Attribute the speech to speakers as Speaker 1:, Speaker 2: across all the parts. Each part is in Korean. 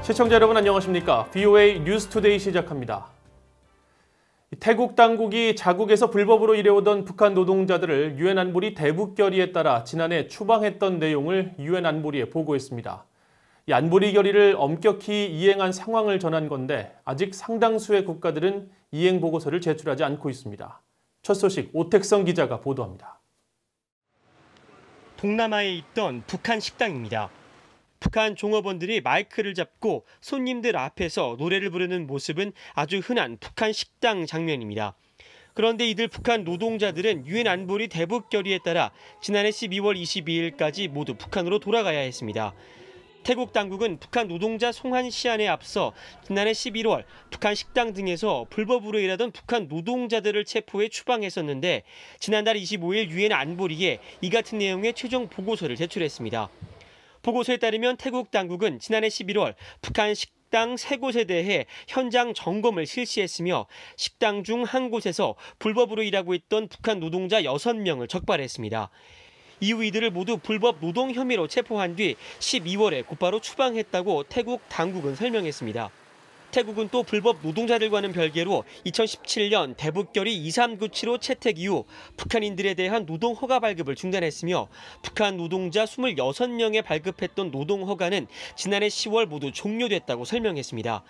Speaker 1: 시청자 여러분 안녕하십니까? VOA 뉴스투데이 시작합니다. 태국 당국이 자국에서 불법으로 일해오던 북한 노동자들을 유엔 안보리 대북 결의에 따라 지난해 추방했던 내용을 유엔 안보리에 보고했습니다. 이 안보리 결의를 엄격히 이행한 상황을 전한 건데 아직 상당수의 국가들은 이행 보고서를 제출하지 않고 있습니다. 첫 소식 오택성 기자가 보도합니다.
Speaker 2: 동남아에 있던 북한 식당입니다. 북한 종업원들이 마이크를 잡고 손님들 앞에서 노래를 부르는 모습은 아주 흔한 북한 식당 장면입니다. 그런데 이들 북한 노동자들은 유엔 안보리 대북 결의에 따라 지난해 12월 22일까지 모두 북한으로 돌아가야 했습니다. 태국 당국은 북한 노동자 송환 시한에 앞서 지난해 11월 북한 식당 등에서 불법으로 일하던 북한 노동자들을 체포해 추방했었는데 지난달 25일 유엔 안보리에 이 같은 내용의 최종 보고서를 제출했습니다. 보고서에 따르면 태국 당국은 지난해 11월 북한 식당 3곳에 대해 현장 점검을 실시했으며 식당 중 한 곳에서 불법으로 일하고 있던 북한 노동자 6명을 적발했습니다. 이후 이들을 모두 불법 노동 혐의로 체포한 뒤 12월에 곧바로 추방했다고 태국 당국은 설명했습니다. 태국은 또 불법 노동자들과는 별개로 2017년 대북결의 2397호 채택 이후 북한인들에 대한 노동 허가 발급을 중단했으며 북한 노동자 26명에 발급했던 노동 허가는 지난해 10월 모두 종료됐다고 설명했습니다.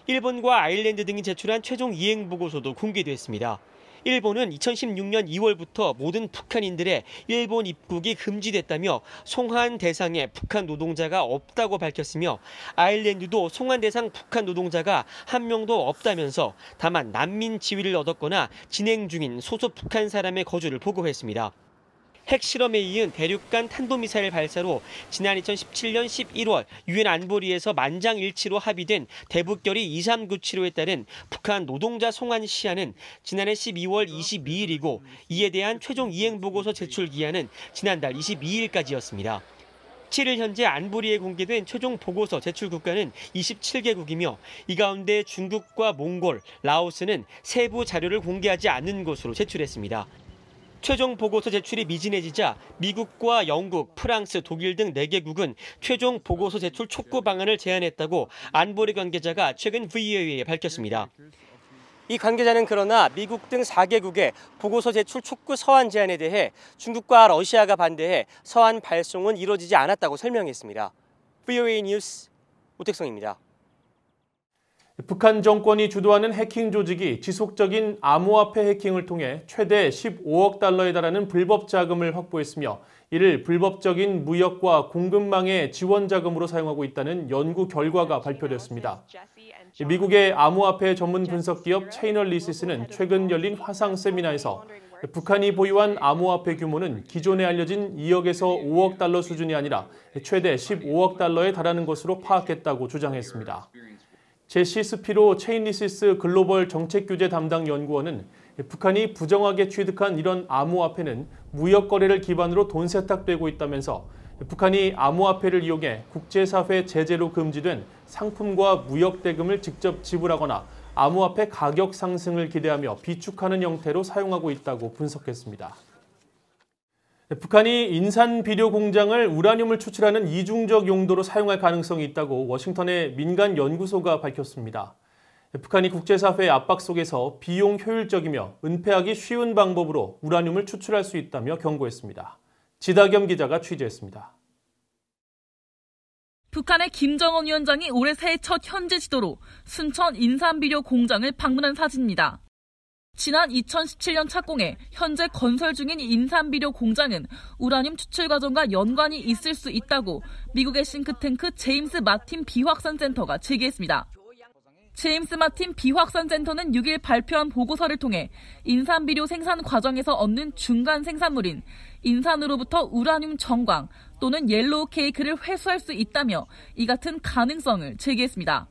Speaker 2: 일본과 아일랜드 등이 제출한 최종 이행 보고서도 공개됐습니다. 일본은 2016년 2월부터 모든 북한인들의 일본 입국이 금지됐다며 송환 대상에 북한 노동자가 없다고 밝혔으며 아일랜드도 송환 대상 북한 노동자가 한 명도 없다면서 다만 난민 지위를 얻었거나 진행 중인 소속 북한 사람의 거주를 보고했습니다. 핵실험에 이은 대륙간 탄도미사일 발사로 지난 2017년 11월 유엔 안보리에서 만장일치로 합의된 대북결의 2397호에 따른 북한 노동자 송환 시한은 지난해 12월 22일이고 이에 대한 최종 이행 보고서 제출 기한은 지난달 22일까지였습니다. 7일 현재 안보리에 공개된 최종 보고서 제출 국가는 27개국이며 이 가운데 중국과 몽골, 라오스는 세부 자료를 공개하지 않는 것으로 제출했습니다. 최종 보고서 제출이 미진해지자 미국과 영국, 프랑스, 독일 등 4개국은 최종 보고서 제출 촉구 방안을 제안했다고 안보리 관계자가 최근 VOA에 밝혔습니다. 이 관계자는 그러나 미국 등 4개국의 보고서 제출 촉구 서한 제안에 대해 중국과 러시아가 반대해 서한 발송은 이루어지지 않았다고 설명했습니다. VOA 뉴스 오택성입니다.
Speaker 1: 북한 정권이 주도하는 해킹 조직이 지속적인 암호화폐 해킹을 통해 최대 15억 달러에 달하는 불법 자금을 확보했으며 이를 불법적인 무역과 공급망의 지원 자금으로 사용하고 있다는 연구 결과가 발표됐습니다. 미국의 암호화폐 전문 분석 기업 체이널리시스는 최근 열린 화상 세미나에서 북한이 보유한 암호화폐 규모는 기존에 알려진 2억에서 5억 달러 수준이 아니라 최대 15억 달러에 달하는 것으로 파악했다고 주장했습니다. 제시 스피로 체인리시스 글로벌 정책규제 담당 연구원은 북한이 부정하게 취득한 이런 암호화폐는 무역 거래를 기반으로 돈 세탁되고 있다면서 북한이 암호화폐를 이용해 국제사회 제재로 금지된 상품과 무역 대금을 직접 지불하거나 암호화폐 가격 상승을 기대하며 비축하는 형태로 사용하고 있다고 분석했습니다. 북한이 인산 비료 공장을 우라늄을 추출하는 이중적 용도로 사용할 가능성이 있다고 워싱턴의 민간 연구소가 밝혔습니다. 북한이 국제사회의 압박 속에서 비용 효율적이며 은폐하기 쉬운 방법으로 우라늄을 추출할 수 있다며 경고했습니다. 지다겸 기자가 취재했습니다.
Speaker 3: 북한의 김정은 위원장이 올해 새해 첫 현지 지도로 순천 인산 비료 공장을 방문한 사진입니다. 지난 2017년 착공해 현재 건설 중인 인산비료 공장은 우라늄 추출 과정과 연관이 있을 수 있다고 미국의 싱크탱크 제임스 마틴 비확산센터가 제기했습니다. 제임스 마틴 비확산센터는 6일 발표한 보고서를 통해 인산비료 생산 과정에서 얻는 중간 생산물인 인산으로부터 우라늄 정광 또는 옐로우 케이크를 회수할 수 있다며 이 같은 가능성을 제기했습니다.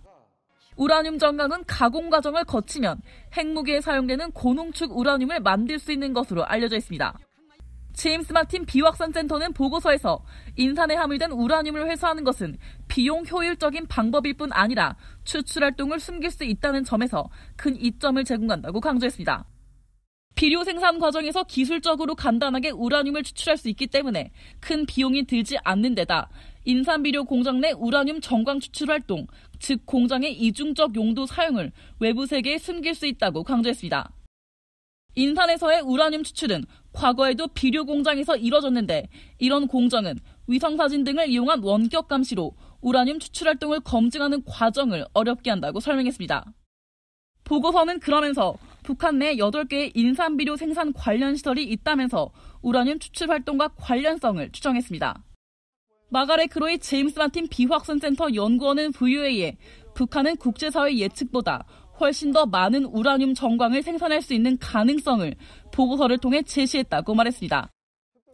Speaker 3: 우라늄 정광은 가공 과정을 거치면 핵무기에 사용되는 고농축 우라늄을 만들 수 있는 것으로 알려져 있습니다. 제임스 마틴 비확산센터는 보고서에서 인산에 함유된 우라늄을 회수하는 것은 비용 효율적인 방법일 뿐 아니라 추출 활동을 숨길 수 있다는 점에서 큰 이점을 제공한다고 강조했습니다. 비료 생산 과정에서 기술적으로 간단하게 우라늄을 추출할 수 있기 때문에 큰 비용이 들지 않는 데다 인산비료 공장 내 우라늄 정광 추출 활동, 즉 공장의 이중적 용도 사용을 외부 세계에 숨길 수 있다고 강조했습니다. 인산에서의 우라늄 추출은 과거에도 비료 공장에서 이뤄졌는데 이런 공정은 위성사진 등을 이용한 원격 감시로 우라늄 추출 활동을 검증하는 과정을 어렵게 한다고 설명했습니다. 보고서는 그러면서 북한 내 8개의 인산비료 생산 관련 시설이 있다면서 우라늄 추출 활동과 관련성을 추정했습니다. 마가렛 크로이 제임스 마틴 비확산센터 연구원은 VOA에 북한은 국제사회 예측보다 훨씬 더 많은 우라늄 정광을 생산할 수 있는 가능성을 보고서를 통해 제시했다고 말했습니다.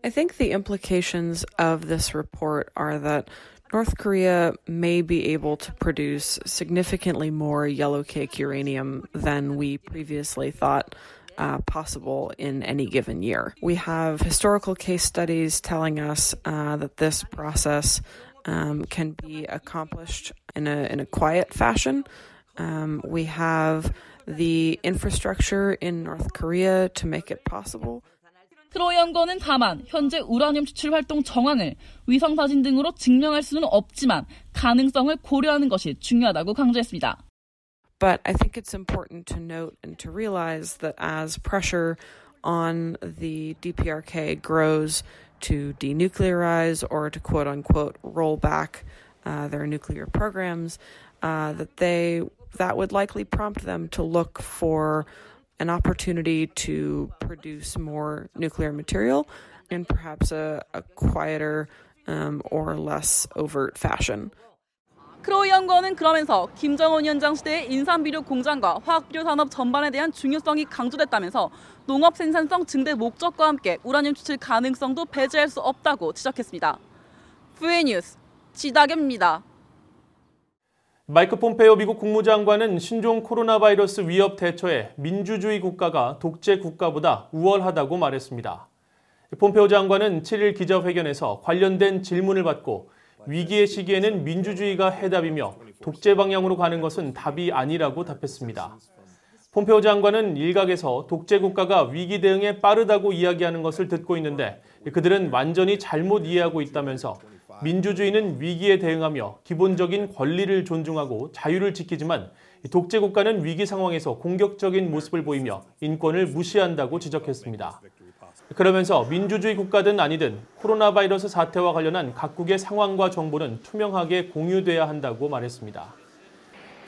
Speaker 4: I think the implications of this report are that North Korea may be able to produce significantly more yellow cake uranium than we previously thought possible in any given year. We have historical case studies telling us that this process can be accomplished in a quiet fashion. We have the infrastructure in North Korea to make it possible.
Speaker 3: 크로이 연구원은 다만 현재 우라늄 추출 활동 정황을 위성사진 등으로 증명할 수는 없지만 가능성을 고려하는 것이 중요하다고 강조했습니다.
Speaker 4: But I think it's important to note and to realize that as pressure on the DPRK grows to denuclearize or to quote-unquote roll back their nuclear programs, that would likely prompt them to look for an opportunity to produce more nuclear material in perhaps a quieter or less overt fashion.
Speaker 3: 크로이 연구원은 그러면서 김정은 위원장 시대의 인산비료 공장과 화학비료 산업 전반에 대한 중요성이 강조됐다면서 농업 생산성 증대 목적과 함께 우라늄 추출 가능성도 배제할 수 없다고 지적했습니다. VOA 뉴스 지다겸입니다.
Speaker 1: 마이크 폼페이오 미국 국무장관은 신종 코로나 바이러스 위협 대처에 민주주의 국가가 독재 국가보다 우월하다고 말했습니다. 폼페이오 장관은 7일 기자회견에서 관련된 질문을 받고 위기의 시기에는 민주주의가 해답이며 독재 방향으로 가는 것은 답이 아니라고 답했습니다. 폼페이오 장관은 일각에서 독재 국가가 위기 대응에 빠르다고 이야기하는 것을 듣고 있는데 그들은 완전히 잘못 이해하고 있다면서 민주주의는 위기에 대응하며 기본적인 권리를 존중하고 자유를 지키지만 독재 국가는 위기 상황에서 공격적인 모습을 보이며 인권을 무시한다고 지적했습니다. 그러면서 민주주의 국가든 아니든 코로나 바이러스 사태와 관련한 각국의 상황과 정보는 투명하게 공유돼야 한다고 말했습니다.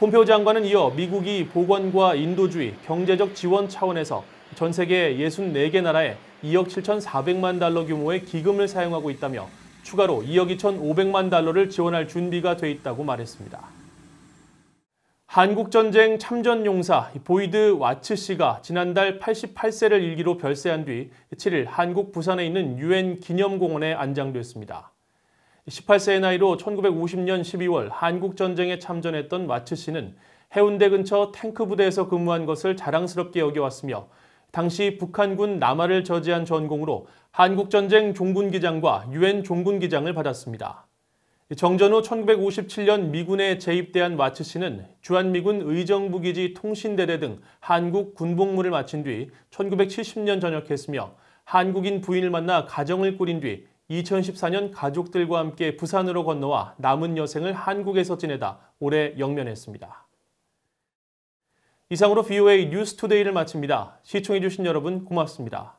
Speaker 1: 폼페이오 장관은 이어 미국이 보건과 인도주의, 경제적 지원 차원에서 전 세계 64개 나라에 2억 7,400만 달러 규모의 기금을 사용하고 있다며 추가로 2억 2,500만 달러를 지원할 준비가 돼 있다고 말했습니다. 한국전쟁 참전용사 보이드 와츠 씨가 지난달 88세를 일기로 별세한 뒤 7일 한국 부산에 있는 유엔 기념공원에 안장됐습니다. 18세의 나이로 1950년 12월 한국전쟁에 참전했던 와츠 씨는 해운대 근처 탱크 부대에서 근무한 것을 자랑스럽게 여겨왔으며 당시 북한군 남하를 저지한 전공으로 한국전쟁 종군기장과 유엔 종군기장을 받았습니다. 정전 후 1957년 미군에 재입대한 와츠 씨는 주한미군 의정부기지 통신대대 등 한국 군복무를 마친 뒤 1970년 전역했으며 한국인 부인을 만나 가정을 꾸린 뒤 2014년 가족들과 함께 부산으로 건너와 남은 여생을 한국에서 지내다 올해 영면했습니다. 이상으로 VOA 뉴스투데이를 마칩니다. 시청해주신 여러분 고맙습니다.